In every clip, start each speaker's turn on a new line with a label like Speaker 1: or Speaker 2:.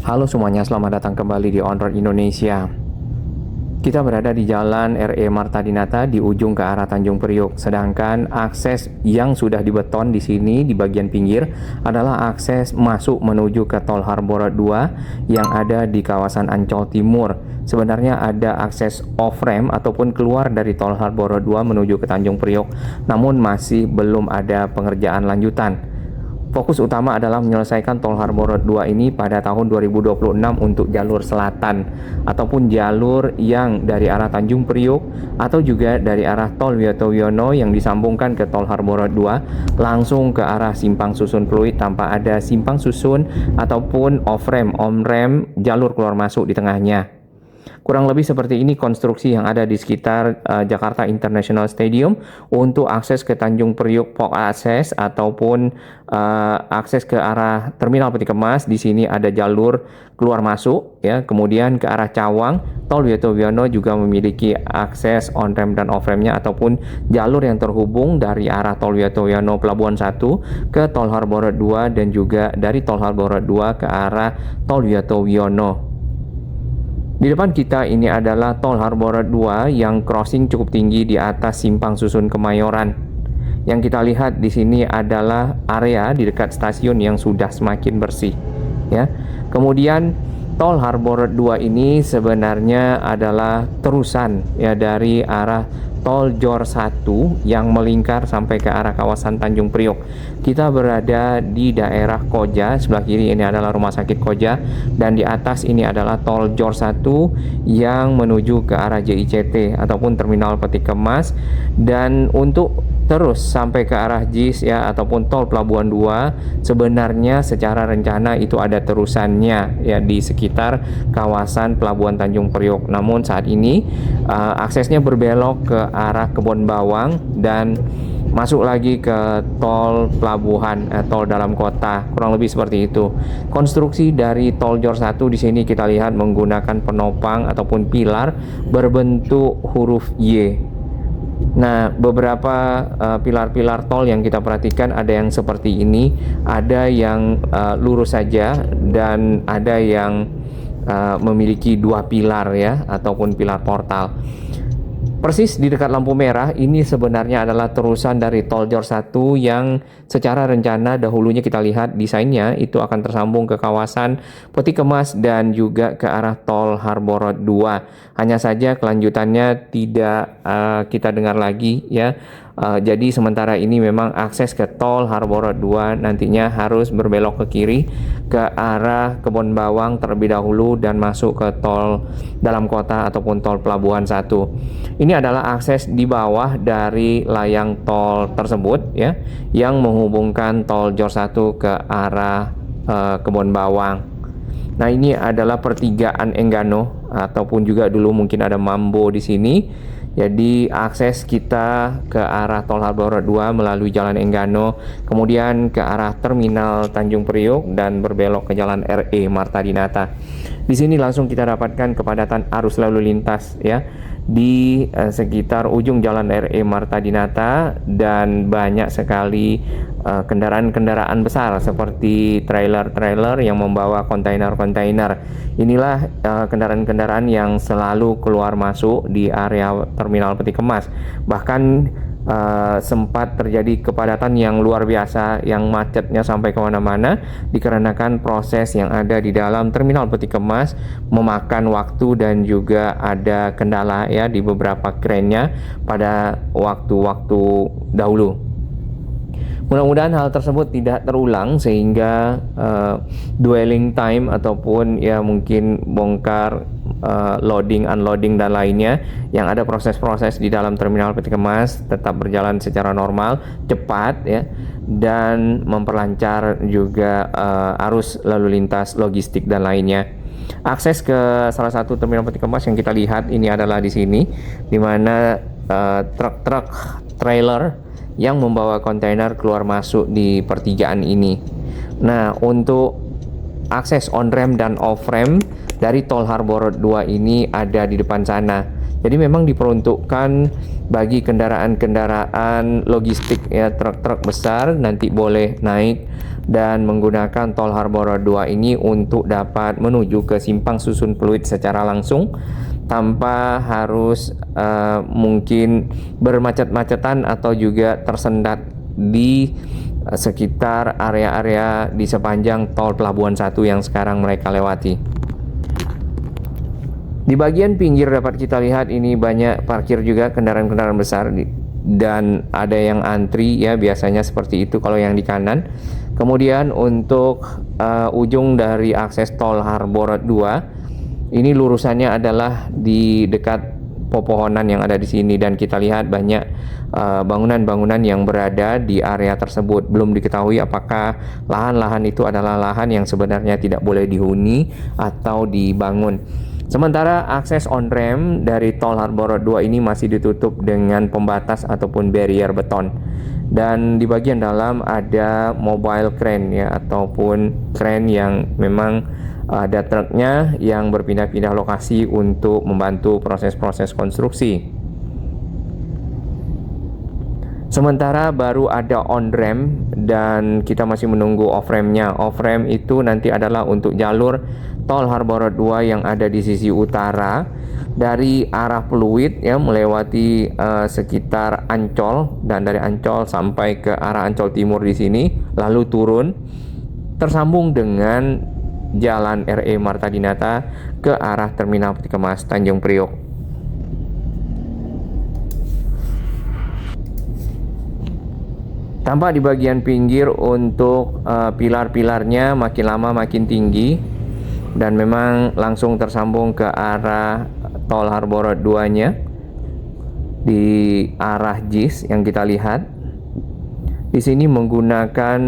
Speaker 1: Halo semuanya, selamat datang kembali di On Road Indonesia. Kita berada di Jalan RE Marta Dinata di ujung ke arah Tanjung Priok. Sedangkan akses yang sudah dibeton di sini di bagian pinggir adalah akses masuk menuju ke Tol Harbor 2 yang ada di kawasan Ancol Timur. Sebenarnya ada akses off-ramp ataupun keluar dari Tol Harbor 2 menuju ke Tanjung Priok, namun masih belum ada pengerjaan lanjutan. Fokus utama adalah menyelesaikan Tol Harbor 2 ini pada tahun 2026 untuk jalur selatan ataupun jalur yang dari arah Tanjung Priok atau juga dari arah Tol Wiyoto Wiono yang disambungkan ke Tol Harbor 2 langsung ke arah Simpang Susun Pluit tanpa ada simpang susun ataupun off-ramp, on-ramp, jalur keluar masuk di tengahnya. Kurang lebih seperti ini konstruksi yang ada di sekitar Jakarta International Stadium untuk akses ke Tanjung Priok Port Access ataupun akses ke arah Terminal Peti Kemas. Di sini ada jalur keluar masuk ya. Kemudian ke arah Cawang, Tol Wiyoto Wiono juga memiliki akses on ramp dan off rampnya ataupun jalur yang terhubung dari arah Tol Wiyoto Wiono Pelabuhan 1 ke Tol Harbor 2 dan juga dari Tol Harbor 2 ke arah Tol Wiyoto Wiono. Di depan kita ini adalah Tol Harbor 2 yang crossing cukup tinggi di atas Simpang Susun Kemayoran. Yang kita lihat di sini adalah area di dekat stasiun yang sudah semakin bersih, ya. Kemudian Tol Harbor 2 ini sebenarnya adalah terusan ya dari arah Tol Jor 1 yang melingkar sampai ke arah kawasan Tanjung Priok. Kita berada di daerah Koja, sebelah kiri ini adalah Rumah Sakit Koja dan di atas ini adalah Tol Jor 1 yang menuju ke arah JICT ataupun Terminal Peti Kemas, dan untuk terus sampai ke arah JIS ya ataupun Tol Pelabuhan 2 sebenarnya secara rencana itu ada terusannya ya di sekitar kawasan Pelabuhan Tanjung Priok. Namun saat ini aksesnya berbelok ke arah Kebon Bawang dan masuk lagi ke tol pelabuhan, tol dalam kota, kurang lebih seperti itu. Konstruksi dari Tol Jor 1 di sini kita lihat menggunakan penopang ataupun pilar berbentuk huruf Y. Nah, beberapa pilar-pilar tol yang kita perhatikan ada yang seperti ini, ada yang lurus saja dan ada yang memiliki dua pilar ya ataupun pilar portal. Persis di dekat lampu merah ini sebenarnya adalah terusan dari Tol Jor 1 yang secara rencana dahulunya kita lihat desainnya itu akan tersambung ke kawasan Peti Kemas dan juga ke arah Tol Harbor 2. Hanya saja kelanjutannya tidak kita dengar lagi ya. Jadi sementara ini memang akses ke Tol Harbor 2 nantinya harus berbelok ke kiri ke arah Kebon Bawang terlebih dahulu dan masuk ke tol dalam kota ataupun Tol Pelabuhan 1. Ini adalah akses di bawah dari layang tol tersebut ya yang menghubungkan Tol Jor 1 ke arah Kebon Bawang. Nah, ini adalah pertigaan Enggano ataupun juga dulu mungkin ada Mambo di sini. Jadi akses kita ke arah Tol Harbor 2 melalui Jalan Enggano, kemudian ke arah Terminal Tanjung Priok dan berbelok ke Jalan RE Marta Dinata. Di sini langsung kita dapatkan kepadatan arus lalu lintas ya di sekitar ujung Jalan RE Marta Dinata, dan banyak sekali kendaraan-kendaraan besar seperti trailer-trailer yang membawa kontainer-kontainer. Inilah kendaraan-kendaraan yang selalu keluar masuk di area Terminal Peti Kemas. Bahkan sempat terjadi kepadatan yang luar biasa, yang macetnya sampai kemana-mana dikarenakan proses yang ada di dalam Terminal Peti Kemas memakan waktu dan juga ada kendala ya di beberapa kerennya pada waktu-waktu dahulu. Mudah-mudahan hal tersebut tidak terulang sehingga dwelling time ataupun ya mungkin bongkar loading, unloading dan lainnya yang ada proses-proses di dalam Terminal Peti Kemas tetap berjalan secara normal, cepat ya, dan memperlancar juga arus lalu lintas logistik dan lainnya. Akses ke salah satu Terminal Peti Kemas yang kita lihat ini adalah di sini, di mana truk-truk trailer yang membawa kontainer keluar masuk di pertigaan ini. Nah, untuk akses on ramp dan off ramp dari Tol Harbor 2 ini ada di depan sana. Jadi memang diperuntukkan bagi kendaraan-kendaraan logistik ya, truk-truk besar nanti boleh naik dan menggunakan tol Harbor 2 ini untuk dapat menuju ke simpang susun fluid secara langsung tanpa harus mungkin bermacet-macetan atau juga tersendat di sekitar area-area di sepanjang tol Pelabuhan 1 yang sekarang mereka lewati. Di bagian pinggir dapat kita lihat ini banyak parkir juga kendaraan-kendaraan besar dan ada yang antri ya, biasanya seperti itu kalau yang di kanan. Kemudian untuk ujung dari akses tol Harbor 2 ini lurusannya adalah di dekat pepohonan yang ada di sini dan kita lihat banyak bangunan-bangunan yang berada di area tersebut. Belum diketahui apakah lahan-lahan itu adalah lahan yang sebenarnya tidak boleh dihuni atau dibangun. Sementara akses on-ramp dari tol Harbor 2 ini masih ditutup dengan pembatas ataupun barrier beton. Dan di bagian dalam ada mobile crane ya, ataupun crane yang memang ada truknya yang berpindah-pindah lokasi untuk membantu proses-proses konstruksi. Sementara baru ada on-ramp dan kita masih menunggu off-ramp-nya. Off-ramp itu nanti adalah untuk jalur tol Harbor 2 yang ada di sisi utara dari arah Pluit ya, melewati sekitar Ancol, dan dari Ancol sampai ke arah Ancol Timur di sini, lalu turun tersambung dengan Jalan RE Marta Dinata ke arah Terminal Peti Kemas Tanjung Priok. Tampak di bagian pinggir untuk pilar-pilarnya makin lama makin tinggi dan memang langsung tersambung ke arah tol Harbor 2-nya di arah JIS yang kita lihat. Di sini menggunakan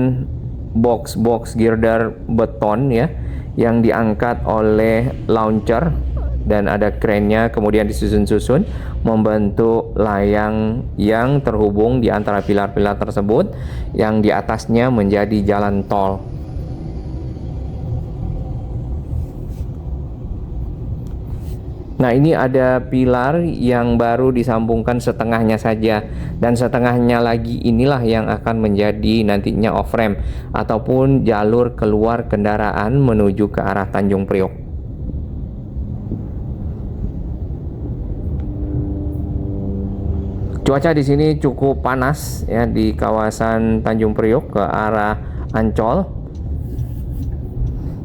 Speaker 1: box girder beton ya yang diangkat oleh launcher dan ada krennya, kemudian disusun-susun membentuk layang yang terhubung di antara pilar-pilar tersebut yang di atasnya menjadi jalan tol. Nah, ini ada pilar yang baru disambungkan setengahnya saja, dan setengahnya lagi inilah yang akan menjadi nantinya off-ramp ataupun jalur keluar kendaraan menuju ke arah Tanjung Priok. Cuaca di sini cukup panas ya di kawasan Tanjung Priok ke arah Ancol,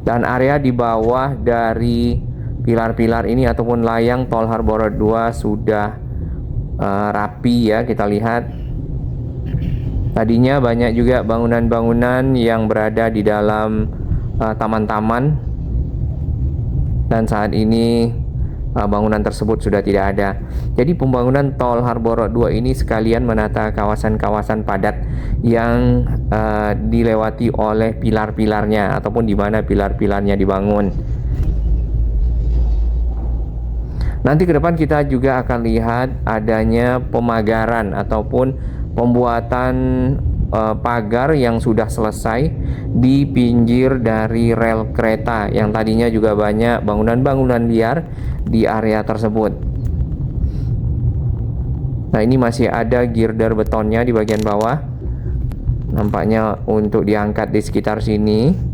Speaker 1: dan area di bawah dari pilar-pilar ini ataupun layang tol Harbor 2 sudah rapi ya, kita lihat. Tadinya banyak juga bangunan-bangunan yang berada di dalam taman-taman, dan saat ini bangunan tersebut sudah tidak ada. Jadi pembangunan tol Harbor 2 ini sekalian menata kawasan-kawasan padat yang dilewati oleh pilar-pilarnya ataupun di mana pilar-pilarnya dibangun. Nanti ke depan kita juga akan lihat adanya pemagaran ataupun pembuatan pagar yang sudah selesai di pinggir dari rel kereta yang tadinya juga banyak bangunan-bangunan liar di area tersebut. Nah, ini masih ada girder betonnya di bagian bawah, nampaknya untuk diangkat di sekitar sini.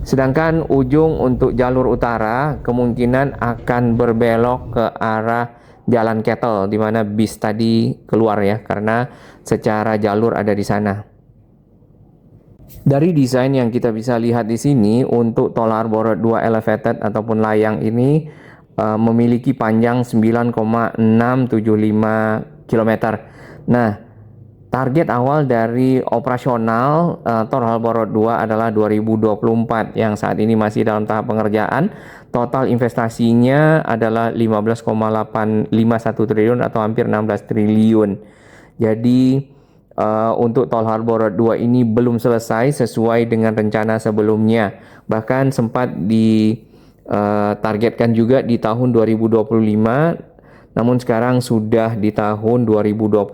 Speaker 1: Sedangkan ujung untuk jalur utara kemungkinan akan berbelok ke arah Jalan Ketel, di mana bis tadi keluar ya, karena secara jalur ada di sana. Dari desain yang kita bisa lihat di sini, untuk tol Harbor 2 elevated ataupun layang ini memiliki panjang 9,675 km. Nah, target awal dari operasional tol Harbor 2 adalah 2024 yang saat ini masih dalam tahap pengerjaan. Total investasinya adalah 15,851 triliun atau hampir 16 triliun. Jadi untuk tol Harbor 2 ini belum selesai sesuai dengan rencana sebelumnya. Bahkan sempat ditargetkan juga di tahun 2025. Namun sekarang sudah di tahun 2026.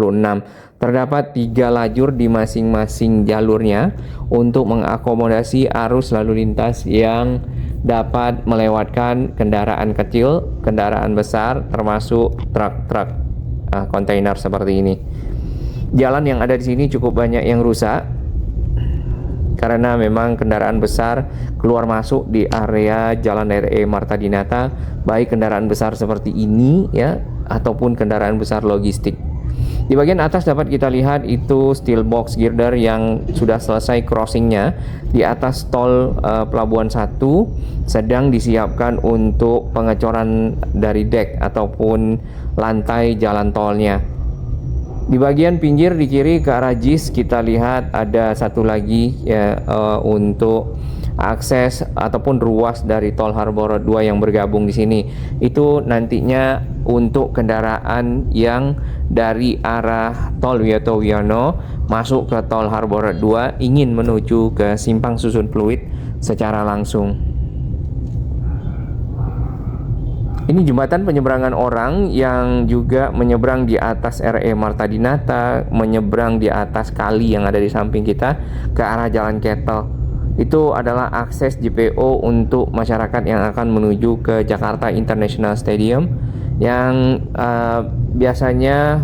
Speaker 1: Terdapat 3 lajur di masing-masing jalurnya untuk mengakomodasi arus lalu lintas yang dapat melewatkan kendaraan kecil, kendaraan besar, termasuk truk-truk kontainer seperti ini. Jalan yang ada di sini cukup banyak yang rusak karena memang kendaraan besar keluar masuk di area Jalan RE Marta Dinata, baik kendaraan besar seperti ini ya ataupun kendaraan besar logistik. Di bagian atas dapat kita lihat itu steel box girder yang sudah selesai crossingnya di atas tol Pelabuhan 1, sedang disiapkan untuk pengecoran dari dek ataupun lantai jalan tolnya. Di bagian pinggir di kiri ke arah JIS kita lihat ada satu lagi ya untuk akses ataupun ruas dari tol Harbor 2 yang bergabung di sini. Itu nantinya untuk kendaraan yang dari arah tol Wiyoto Wiono masuk ke tol Harbor 2 ingin menuju ke Simpang Susun Pluit secara langsung. Ini jembatan penyeberangan orang yang juga menyeberang di atas RE Marta Dinata, menyeberang di atas kali yang ada di samping kita ke arah Jalan Ketel. Itu adalah akses JPO untuk masyarakat yang akan menuju ke Jakarta International Stadium yang biasanya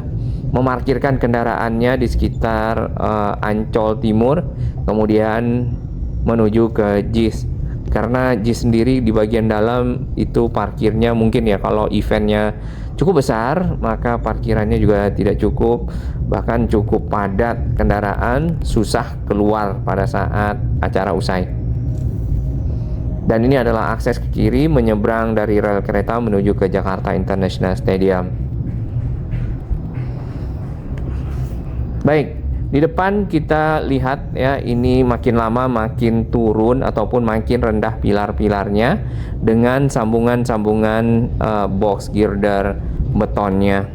Speaker 1: memarkirkan kendaraannya di sekitar Ancol Timur, kemudian menuju ke JIS. Karena JIS sendiri di bagian dalam itu parkirnya mungkin ya kalau eventnya cukup besar maka parkirannya juga tidak cukup, bahkan cukup padat kendaraan, susah keluar pada saat acara usai. Dan ini adalah akses ke kiri menyeberang dari rel kereta menuju ke Jakarta International Stadium. Baik, di depan kita lihat ya, ini makin lama makin turun ataupun makin rendah pilar-pilarnya dengan sambungan-sambungan box girder betonnya.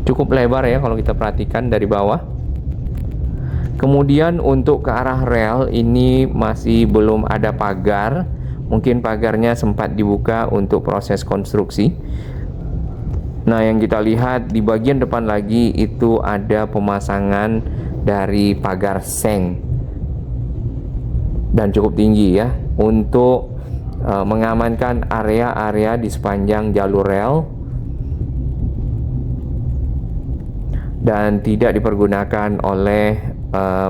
Speaker 1: Cukup lebar ya kalau kita perhatikan dari bawah. Kemudian untuk ke arah rel ini masih belum ada pagar. Mungkin pagarnya sempat dibuka untuk proses konstruksi. Nah, yang kita lihat di bagian depan lagi itu ada pemasangan dari pagar seng dan cukup tinggi ya untuk mengamankan area-area di sepanjang jalur rel dan tidak dipergunakan oleh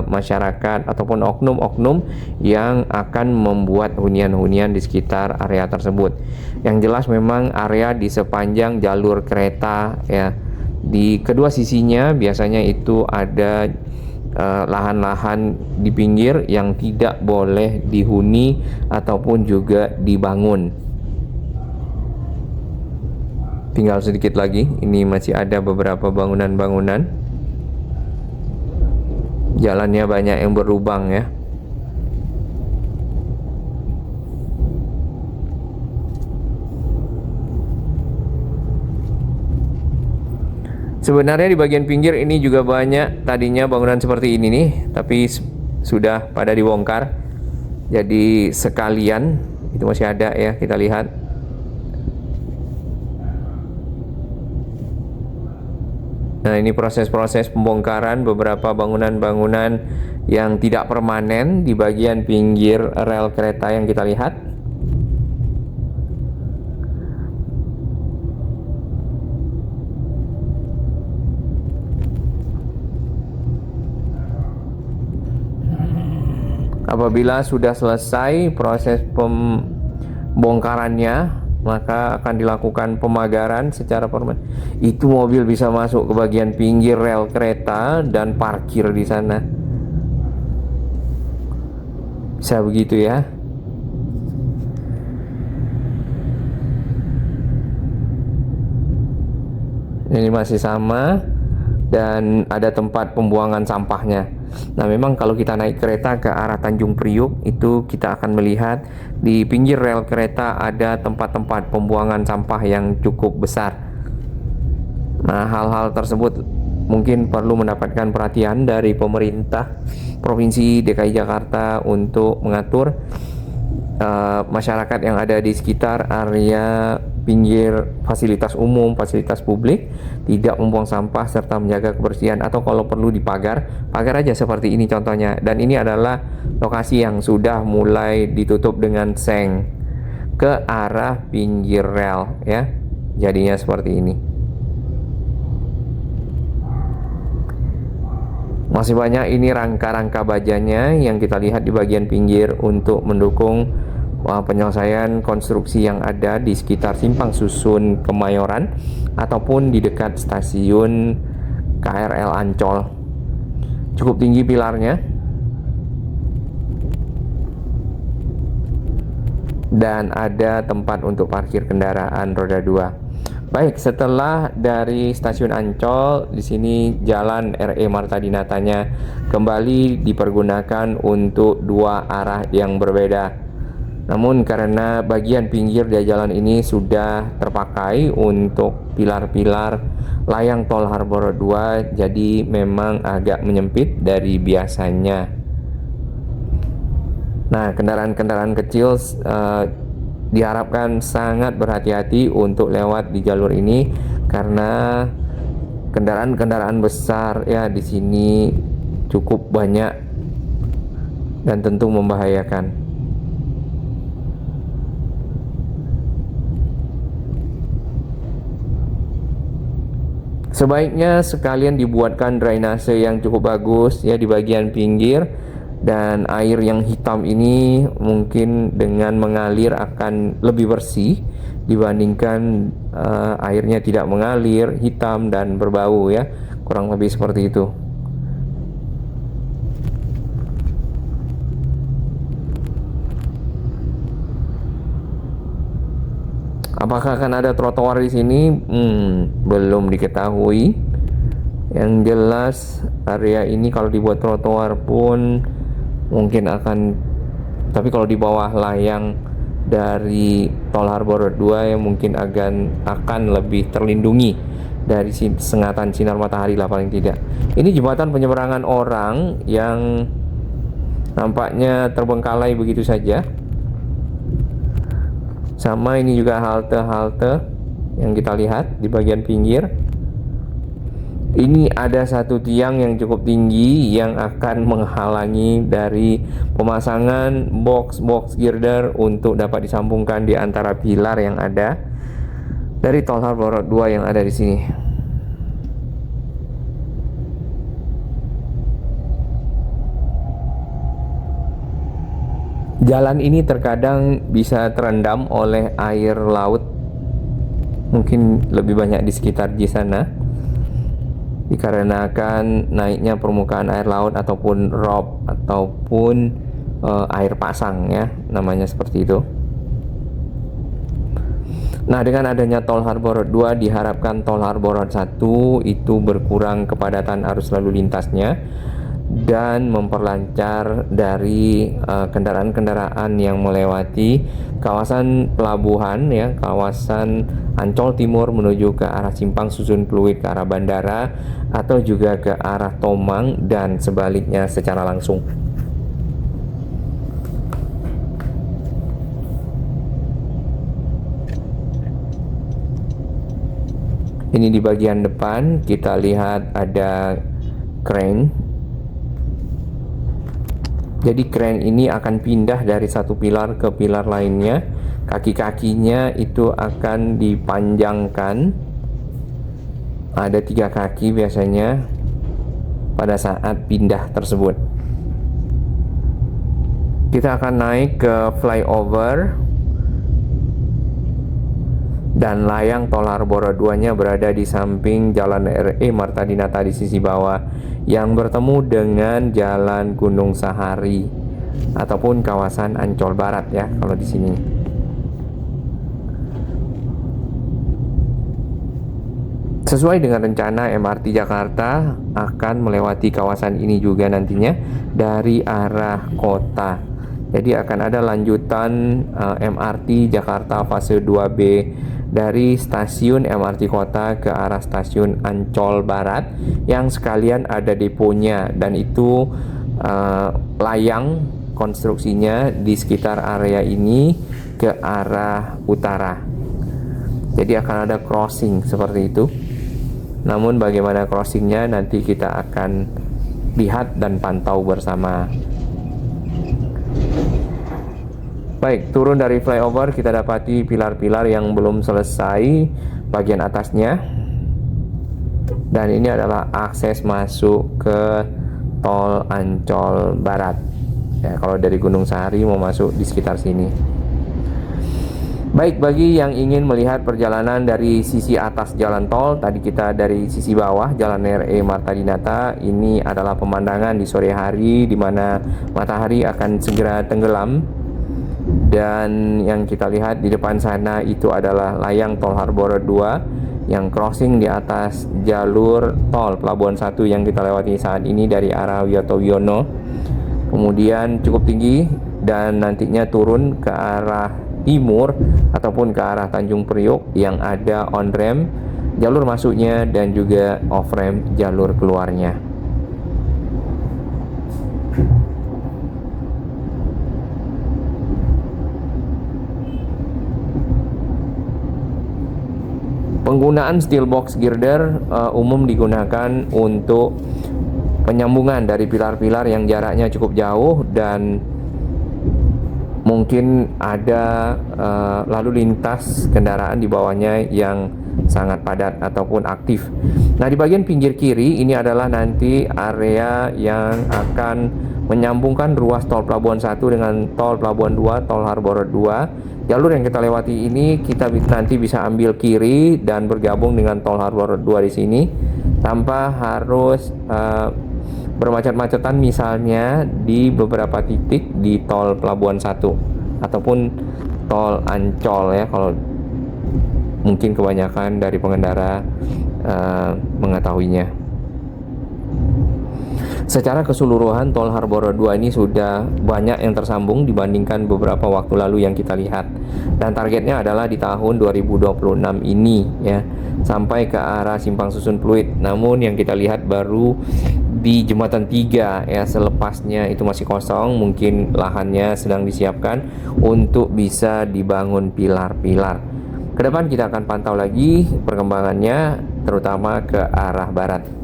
Speaker 1: masyarakat ataupun oknum-oknum yang akan membuat hunian-hunian di sekitar area tersebut. Yang jelas memang area di sepanjang jalur kereta ya, di kedua sisinya biasanya itu ada lahan-lahan di pinggir yang tidak boleh dihuni ataupun juga dibangun. Tinggal sedikit lagi, ini masih ada beberapa bangunan-bangunan. Jalannya banyak yang berlubang ya. Sebenarnya di bagian pinggir ini juga banyak tadinya bangunan seperti ini nih, tapi sudah pada dibongkar. Jadi sekalian itu masih ada ya, kita lihat. Nah, ini proses-proses pembongkaran beberapa bangunan-bangunan yang tidak permanen di bagian pinggir rel kereta yang kita lihat. Apabila sudah selesai proses pembongkarannya, maka akan dilakukan pemagaran secara permanen. Itu mobil bisa masuk ke bagian pinggir rel kereta dan parkir di sana. Bisa begitu ya. Ini masih sama dan ada tempat pembuangan sampahnya. Nah, memang kalau kita naik kereta ke arah Tanjung Priuk itu kita akan melihat di pinggir rel kereta ada tempat-tempat pembuangan sampah yang cukup besar. Nah, hal-hal tersebut mungkin perlu mendapatkan perhatian dari pemerintah Provinsi DKI Jakarta untuk mengatur masyarakat yang ada di sekitar area pinggir fasilitas umum, fasilitas publik, tidak membuang sampah serta menjaga kebersihan, atau kalau perlu dipagar, pagar aja seperti ini contohnya. Dan ini adalah lokasi yang sudah mulai ditutup dengan seng ke arah pinggir rel ya. Jadinya seperti ini. Masih banyak ini rangka-rangka bajanya yang kita lihat di bagian pinggir untuk mendukung penyelesaian konstruksi yang ada di sekitar Simpang Susun Kemayoran ataupun di dekat stasiun KRL Ancol. Cukup tinggi pilarnya dan ada tempat untuk parkir kendaraan roda 2. Baik, setelah dari stasiun Ancol, di sini jalan RE Marta Dinatanya kembali dipergunakan untuk dua arah yang berbeda. Namun karena bagian pinggir dari jalan ini sudah terpakai untuk pilar-pilar layang tol Harbor 2, jadi memang agak menyempit dari biasanya. Nah, kendaraan-kendaraan kecil diharapkan sangat berhati-hati untuk lewat di jalur ini karena kendaraan-kendaraan besar ya di sini cukup banyak dan tentu membahayakan. Sebaiknya sekalian dibuatkan drainase yang cukup bagus ya di bagian pinggir, dan air yang hitam ini mungkin dengan mengalir akan lebih bersih dibandingkan airnya tidak mengalir, hitam dan berbau ya, kurang lebih seperti itu. Apakah akan ada trotoar di sini? Belum diketahui. Yang jelas area ini kalau dibuat trotoar pun mungkin akan, tapi kalau di bawah layang dari tol Harbor 2 yang mungkin akan lebih terlindungi dari sengatan sinar matahari lah paling tidak. Ini jembatan penyeberangan orang yang nampaknya terbengkalai begitu saja. Sama ini juga halte-halte yang kita lihat di bagian pinggir. Ini ada satu tiang yang cukup tinggi yang akan menghalangi dari pemasangan box girder untuk dapat disambungkan di antara pilar yang ada dari tol Harbor 2 yang ada di sini. Jalan ini terkadang bisa terendam oleh air laut, mungkin lebih banyak di sekitar di sana, dikarenakan naiknya permukaan air laut ataupun rob ataupun air pasang ya, namanya seperti itu. Nah, dengan adanya tol Harbor 2 diharapkan tol Harbor 1 itu berkurang kepadatan arus lalu lintasnya dan memperlancar dari kendaraan-kendaraan yang melewati kawasan pelabuhan ya, kawasan Ancol Timur menuju ke arah Simpang Susun Pluit ke arah bandara, atau juga ke arah Tomang dan sebaliknya secara langsung. Ini di bagian depan kita lihat ada crane. Jadi crane ini akan pindah dari satu pilar ke pilar lainnya. Kaki-kakinya itu akan dipanjangkan. Ada 3 kaki biasanya pada saat pindah tersebut. Kita akan naik ke flyover dan layang tol Harbor 2-nya berada di samping jalan RE Marta Dinata di sisi bawah yang bertemu dengan jalan Gunung Sahari ataupun kawasan Ancol Barat ya kalau di sini. Sesuai dengan rencana, MRT Jakarta akan melewati kawasan ini juga nantinya dari arah kota. Jadi akan ada lanjutan MRT Jakarta fase 2B dari stasiun MRT Kota ke arah stasiun Ancol Barat yang sekalian ada deponya, dan itu layang konstruksinya di sekitar area ini ke arah utara. Jadi akan ada crossing seperti itu. Namun bagaimana crossingnya nanti kita akan lihat dan pantau bersama. Baik, turun dari flyover kita dapati pilar-pilar yang belum selesai bagian atasnya. Dan ini adalah akses masuk ke tol Ancol Barat. Ya, kalau dari Gunung Sahari mau masuk di sekitar sini. Baik, bagi yang ingin melihat perjalanan dari sisi atas jalan tol, tadi kita dari sisi bawah Jalan RE Marta Dinata, ini adalah pemandangan di sore hari di mana matahari akan segera tenggelam. Dan yang kita lihat di depan sana itu adalah layang tol Harbor 2 yang crossing di atas jalur tol Pelabuhan 1 yang kita lewati saat ini dari arah Wiyoto Wiono. Kemudian cukup tinggi dan nantinya turun ke arah timur ataupun ke arah Tanjung Priok yang ada on ramp jalur masuknya dan juga off ramp jalur keluarnya. Penggunaan steel box girder umum digunakan untuk penyambungan dari pilar-pilar yang jaraknya cukup jauh dan mungkin ada lalu lintas kendaraan di bawahnya yang sangat padat ataupun aktif. Nah, di bagian pinggir kiri ini adalah nanti area yang akan menyambungkan ruas tol Pelabuhan 1 dengan tol Pelabuhan 2, tol Harbor 2. Jalur yang kita lewati ini kita nanti bisa ambil kiri dan bergabung dengan tol Harbor 2 di sini tanpa harus bermacet-macetan misalnya di beberapa titik di tol Pelabuhan 1 ataupun tol Ancol ya, kalau mungkin kebanyakan dari pengendara mengetahuinya. Secara keseluruhan tol Harbor 2 ini sudah banyak yang tersambung dibandingkan beberapa waktu lalu yang kita lihat. Dan targetnya adalah di tahun 2026 ini ya, sampai ke arah Simpang Susun Pluit. Namun yang kita lihat baru di Jembatan 3 ya, selepasnya itu masih kosong, mungkin lahannya sedang disiapkan untuk bisa dibangun pilar-pilar. Kedepan kita akan pantau lagi perkembangannya terutama ke arah barat.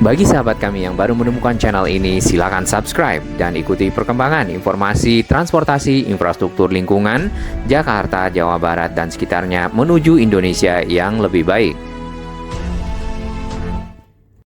Speaker 1: Bagi sahabat kami yang baru menemukan channel ini, silakan subscribe dan ikuti perkembangan informasi transportasi infrastruktur lingkungan Jakarta, Jawa Barat, dan sekitarnya menuju Indonesia yang lebih baik.